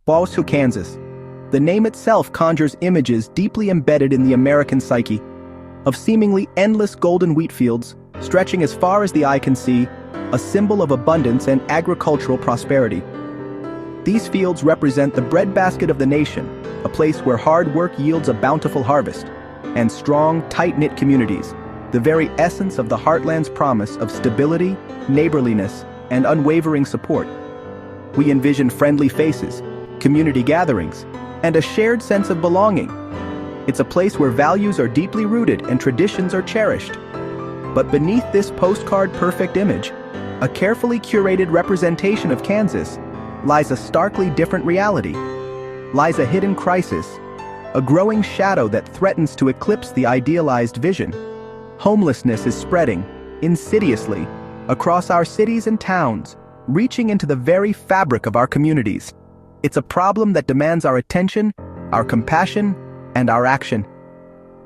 to Kansas. The name itself conjures images deeply embedded in the American psyche, of seemingly endless golden wheat fields, stretching as far as the eye can see, a symbol of abundance and agricultural prosperity. These fields represent the breadbasket of the nation, a place where hard work yields a bountiful harvest, and strong, tight-knit communities, the very essence of the heartland's promise of stability, neighborliness, and unwavering support. We envision friendly faces, community gatherings, and a shared sense of belonging. It's a place where values are deeply rooted and traditions are cherished. But beneath this postcard-perfect image, a carefully curated representation of Kansas, lies a starkly different reality. Lies a hidden crisis, a growing shadow that threatens to eclipse the idealized vision. Homelessness is spreading, insidiously, across our cities and towns, reaching into the very fabric of our communities. It's a problem that demands our attention, our compassion, and our action.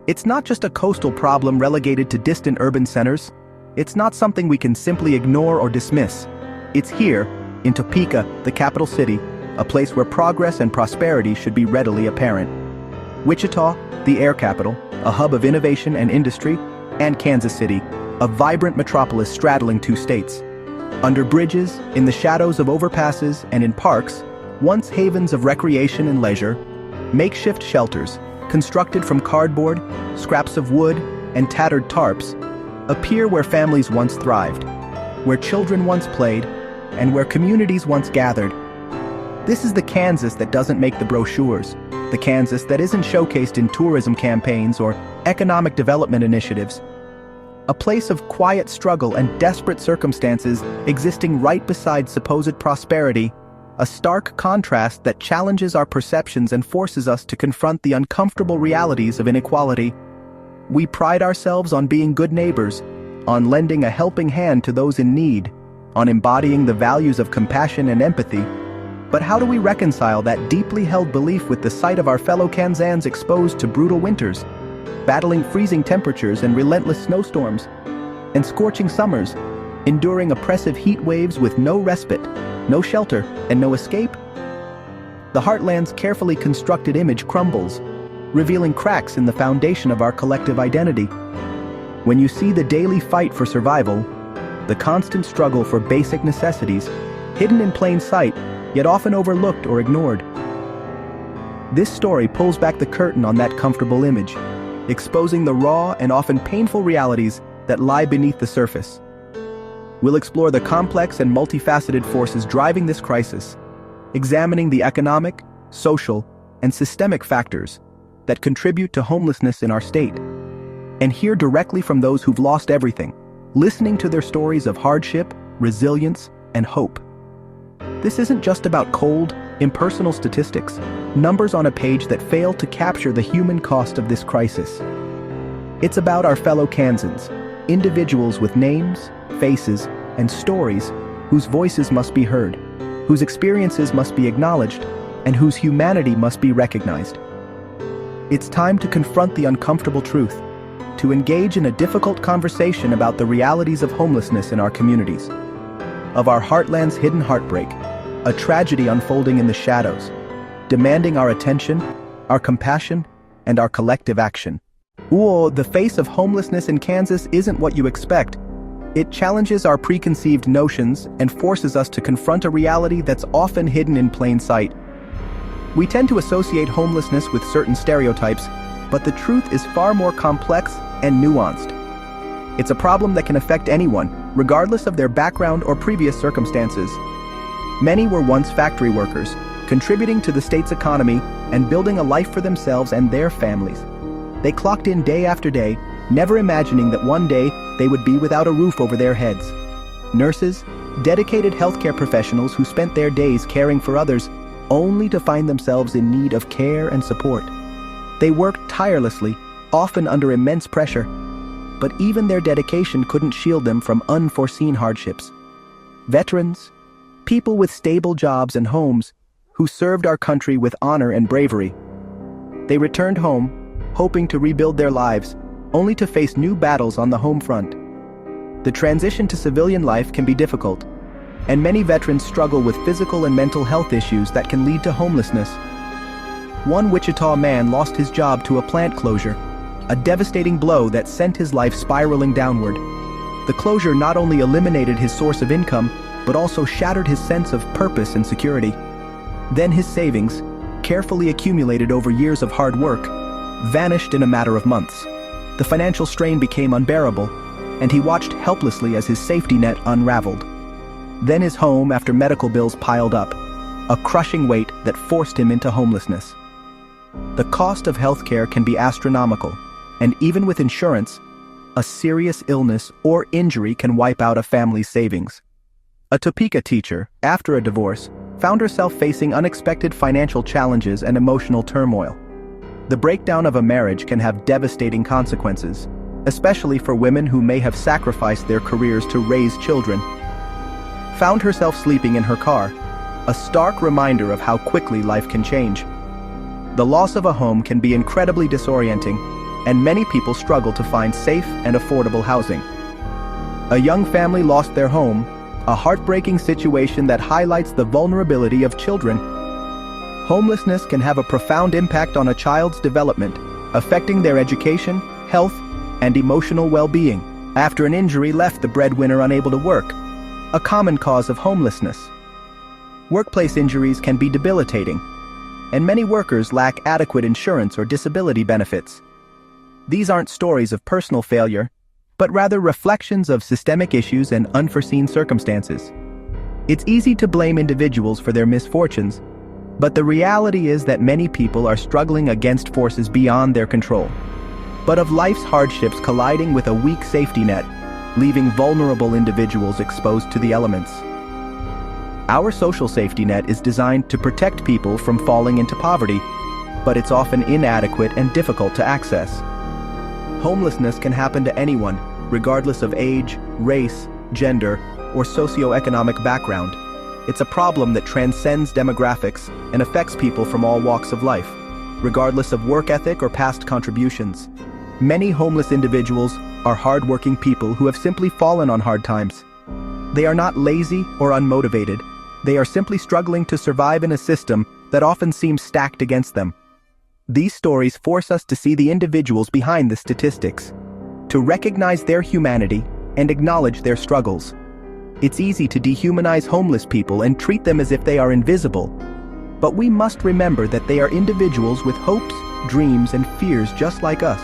It's not just a coastal problem relegated to distant urban centers. It's not something we can simply ignore or dismiss. It's here, in Topeka, the capital city, a place where progress and prosperity should be readily apparent. Wichita, the air capital, a hub of innovation and industry, and Kansas City, a vibrant metropolis straddling two states. Under bridges, in the shadows of overpasses, and in parks, once havens of recreation and leisure, makeshift shelters, constructed from cardboard, scraps of wood, and tattered tarps, appear where families once thrived, where children once played, and where communities once gathered. This is the Kansas that doesn't make the brochures, the Kansas that isn't showcased in tourism campaigns or economic development initiatives. A place of quiet struggle and desperate circumstances existing right beside supposed prosperity, a stark contrast that challenges our perceptions and forces us to confront the uncomfortable realities of inequality. We pride ourselves on being good neighbors, on lending a helping hand to those in need, on embodying the values of compassion and empathy. But how do we reconcile that deeply held belief with the sight of our fellow Kansans exposed to brutal winters, battling freezing temperatures and relentless snowstorms, and scorching summers, enduring oppressive heat waves with no respite, no shelter, and no escape? The heartland's carefully constructed image crumbles, revealing cracks in the foundation of our collective identity. When you see the daily fight for survival, the constant struggle for basic necessities, hidden in plain sight, yet often overlooked or ignored. This story pulls back the curtain on that comfortable image, exposing the raw and often painful realities that lie beneath the surface. We'll explore the complex and multifaceted forces driving this crisis, examining the economic, social, and systemic factors that contribute to homelessness in our state, and hear directly from those who've lost everything, listening to their stories of hardship, resilience, and hope. This isn't just about cold, impersonal statistics, numbers on a page that fail to capture the human cost of this crisis. It's about our fellow Kansans, individuals with names, faces, and stories whose voices must be heard, whose experiences must be acknowledged, and whose humanity must be recognized. It's time to confront the uncomfortable truth, to engage in a difficult conversation about the realities of homelessness in our communities, of our heartland's hidden heartbreak, a tragedy unfolding in the shadows, demanding our attention, our compassion, and our collective action. The face of homelessness in Kansas isn't what you expect. It challenges our preconceived notions and forces us to confront a reality that's often hidden in plain sight. We tend to associate homelessness with certain stereotypes, but the truth is far more complex and nuanced. It's a problem that can affect anyone, regardless of their background or previous circumstances. Many were once factory workers, contributing to the state's economy and building a life for themselves and their families. They clocked in day after day, never imagining that one day they would be without a roof over their heads. Nurses, dedicated healthcare professionals who spent their days caring for others, only to find themselves in need of care and support. They worked tirelessly, often under immense pressure, but even their dedication couldn't shield them from unforeseen hardships. Veterans, people with stable jobs and homes, who served our country with honor and bravery. They returned home, hoping to rebuild their lives, only to face new battles on the home front. The transition to civilian life can be difficult. and many veterans struggle with physical and mental health issues that can lead to homelessness. One Wichita man lost his job to a plant closure, a devastating blow that sent his life spiraling downward. The closure not only eliminated his source of income, but also shattered his sense of purpose and security. Then his savings, carefully accumulated over years of hard work, vanished in a matter of months. The financial strain became unbearable, and he watched helplessly as his safety net unraveled. Then his home, after medical bills piled up, a crushing weight that forced him into homelessness. The cost of healthcare can be astronomical, and even with insurance, a serious illness or injury can wipe out a family's savings. A Topeka teacher, after a divorce, found herself facing unexpected financial challenges and emotional turmoil. The breakdown of a marriage can have devastating consequences, especially for women who may have sacrificed their careers to raise children. Found herself sleeping in her car, a stark reminder of how quickly life can change. The loss of a home can be incredibly disorienting, and many people struggle to find safe and affordable housing. A young family lost their home, a heartbreaking situation that highlights the vulnerability of children. Homelessness can have a profound impact on a child's development, affecting their education, health, and emotional well-being. After an injury left the breadwinner unable to work, a common cause of homelessness. Workplace injuries can be debilitating, and many workers lack adequate insurance or disability benefits. These aren't stories of personal failure, but rather reflections of systemic issues and unforeseen circumstances. It's easy to blame individuals for their misfortunes, but the reality is that many people are struggling against forces beyond their control. But of life's hardships colliding with a weak safety net, leaving vulnerable individuals exposed to the elements. Our social safety net is designed to protect people from falling into poverty, but it's often inadequate and difficult to access. Homelessness can happen to anyone, regardless of age, race, gender, or socioeconomic background. It's a problem that transcends demographics and affects people from all walks of life, regardless of work ethic or past contributions. Many homeless individuals are hardworking people who have simply fallen on hard times. They are not lazy or unmotivated. They are simply struggling to survive in a system that often seems stacked against them. These stories force us to see the individuals behind the statistics, to recognize their humanity and acknowledge their struggles. It's easy to dehumanize homeless people and treat them as if they are invisible, but we must remember that they are individuals with hopes, dreams, and fears just like us.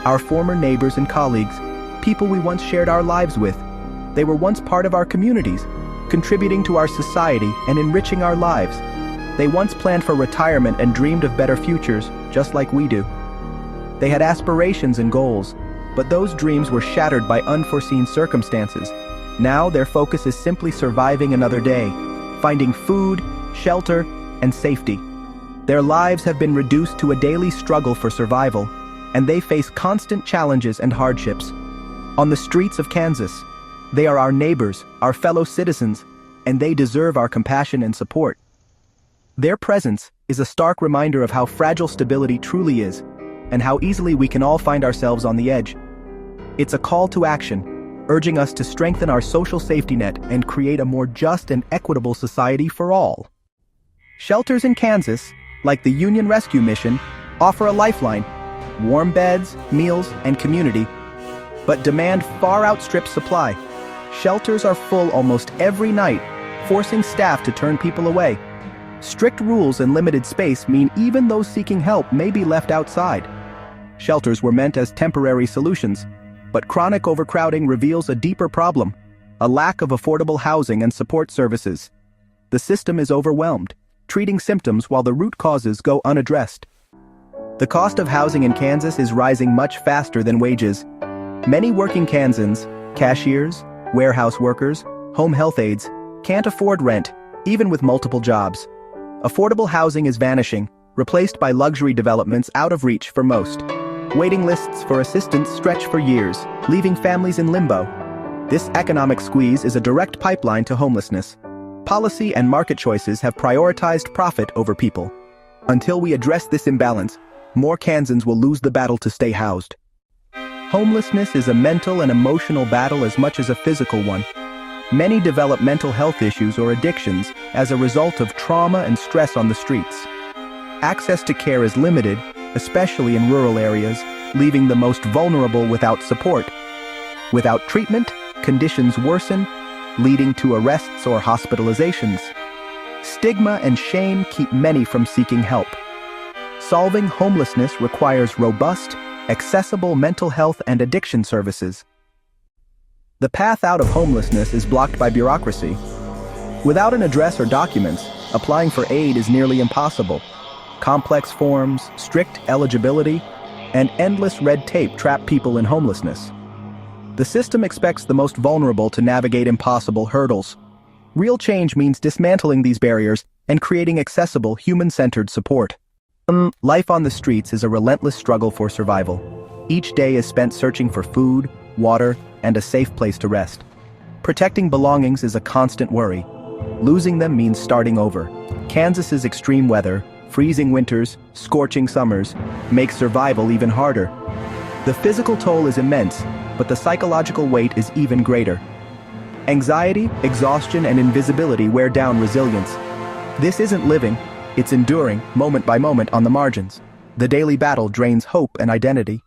Our former neighbors and colleagues, people we once shared our lives with. They were once part of our communities, contributing to our society and enriching our lives. They once planned for retirement and dreamed of better futures, just like we do. They had aspirations and goals, but those dreams were shattered by unforeseen circumstances. Now their focus is simply surviving another day, finding food, shelter, and safety. Their lives have been reduced to a daily struggle for survival, and they face constant challenges and hardships. On the streets of Kansas, they are our neighbors, our fellow citizens, and they deserve our compassion and support. Their presence is a stark reminder of how fragile stability truly is, and how easily we can all find ourselves on the edge. It's a call to action, urging us to strengthen our social safety net and create a more just and equitable society for all. Shelters in Kansas, like the Union Rescue Mission, offer a lifeline, warm beds, meals, and community, but demand far outstrips supply. Shelters are full almost every night, forcing staff to turn people away. Strict rules and limited space mean even those seeking help may be left outside. Shelters were meant as temporary solutions, but chronic overcrowding reveals a deeper problem, a lack of affordable housing and support services. The system is overwhelmed, treating symptoms while the root causes go unaddressed. The cost of housing in Kansas is rising much faster than wages. Many working Kansans, cashiers, warehouse workers, home health aides, can't afford rent, even with multiple jobs. Affordable housing is vanishing, replaced by luxury developments out of reach for most. Waiting lists for assistance stretch for years, leaving families in limbo. This economic squeeze is a direct pipeline to homelessness. Policy and market choices have prioritized profit over people. Until we address this imbalance, more Kansans will lose the battle to stay housed. Homelessness is a mental and emotional battle as much as a physical one. Many develop mental health issues or addictions as a result of trauma and stress on the streets. Access to care is limited, especially in rural areas, leaving the most vulnerable without support. Without treatment, conditions worsen, leading to arrests or hospitalizations. Stigma and shame keep many from seeking help. Solving homelessness requires robust, accessible mental health and addiction services. The path out of homelessness is blocked by bureaucracy. Without an address or documents, applying for aid is nearly impossible. Complex forms, strict eligibility, and endless red tape trap people in homelessness. The system expects the most vulnerable to navigate impossible hurdles. Real change means dismantling these barriers and creating accessible, human-centered support. Life on the streets is a relentless struggle for survival. Each day is spent searching for food, water, and a safe place to rest. Protecting belongings is a constant worry. Losing them means starting over. Kansas's extreme weather, freezing winters, scorching summers, makes survival even harder. The physical toll is immense, but the psychological weight is even greater. Anxiety, exhaustion, and invisibility wear down resilience. This isn't living, it's enduring, moment by moment on the margins. The daily battle drains hope and identity.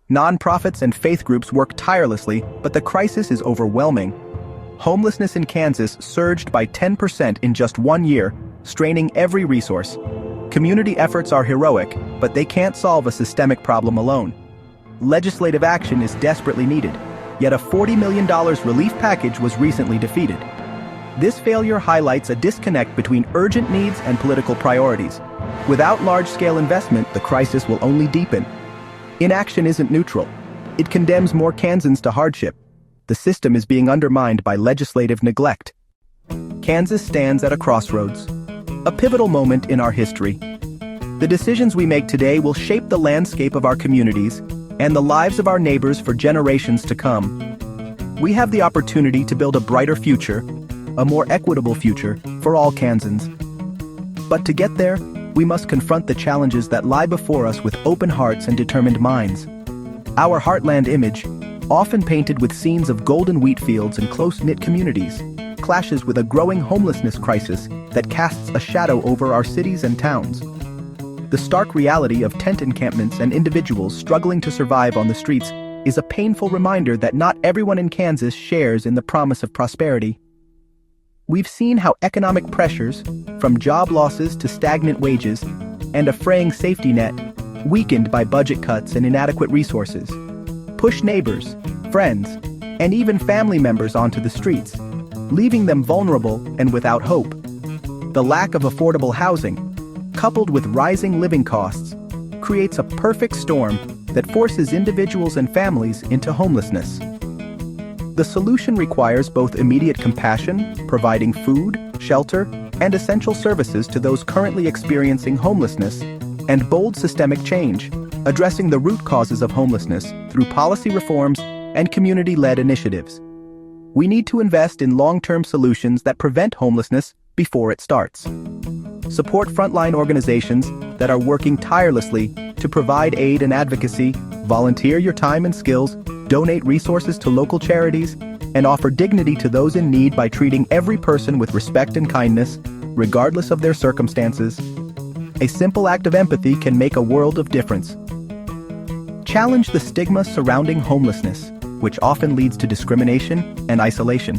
Nonprofits and faith groups work tirelessly, but the crisis is overwhelming. Homelessness in Kansas surged by 10% in just 1 year, straining every resource. Community efforts are heroic, but they can't solve a systemic problem alone. Legislative action is desperately needed, yet a $40 million relief package was recently defeated. This failure highlights a disconnect between urgent needs and political priorities. Without large-scale investment, the crisis will only deepen. Inaction isn't neutral. It condemns more Kansans to hardship. The system is being undermined by legislative neglect. Kansas stands at a crossroads, a pivotal moment in our history. The decisions we make today will shape the landscape of our communities and the lives of our neighbors for generations to come. We have the opportunity to build a brighter future, a more equitable future for all Kansans. But to get there, we must confront the challenges that lie before us with open hearts and determined minds. Our heartland image, often painted with scenes of golden wheat fields and close-knit communities, clashes with a growing homelessness crisis that casts a shadow over our cities and towns. The stark reality of tent encampments and individuals struggling to survive on the streets is a painful reminder that not everyone in Kansas shares in the promise of prosperity. We've seen how economic pressures, from job losses to stagnant wages, and a fraying safety net, weakened by budget cuts and inadequate resources, push neighbors, friends, and even family members onto the streets, leaving them vulnerable and without hope. The lack of affordable housing, coupled with rising living costs, creates a perfect storm that forces individuals and families into homelessness. The solution requires both immediate compassion, providing food, shelter, and essential services to those currently experiencing homelessness, and bold systemic change, addressing the root causes of homelessness through policy reforms and community-led initiatives. We need to invest in long-term solutions that prevent homelessness before it starts. Support frontline organizations that are working tirelessly to provide aid and advocacy, volunteer your time and skills, donate resources to local charities, and offer dignity to those in need by treating every person with respect and kindness, regardless of their circumstances. A simple act of empathy can make a world of difference. Challenge the stigma surrounding homelessness, which often leads to discrimination and isolation.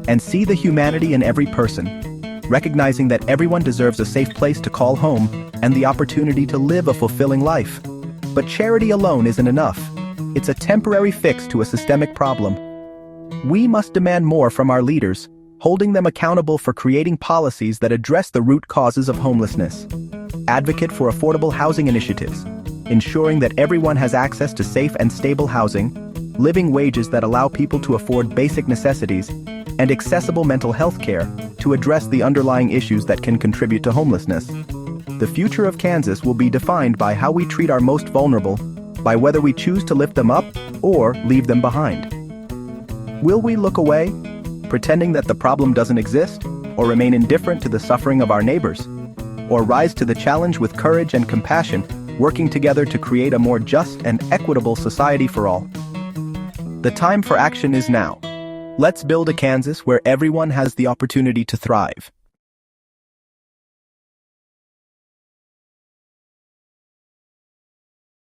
And see the humanity in every person, recognizing that everyone deserves a safe place to call home and the opportunity to live a fulfilling life. But charity alone isn't enough. It's a temporary fix to a systemic problem. We must demand more from our leaders, holding them accountable for creating policies that address the root causes of homelessness. Advocate for affordable housing initiatives, ensuring that everyone has access to safe and stable housing, living wages that allow people to afford basic necessities, and accessible mental health care to address the underlying issues that can contribute to homelessness. The future of Kansas will be defined by how we treat our most vulnerable, by whether we choose to lift them up or leave them behind. Will we look away, pretending that the problem doesn't exist, or remain indifferent to the suffering of our neighbors? Or rise to the challenge with courage and compassion, working together to create a more just and equitable society for all? The time for action is now. Let's build a Kansas where everyone has the opportunity to thrive.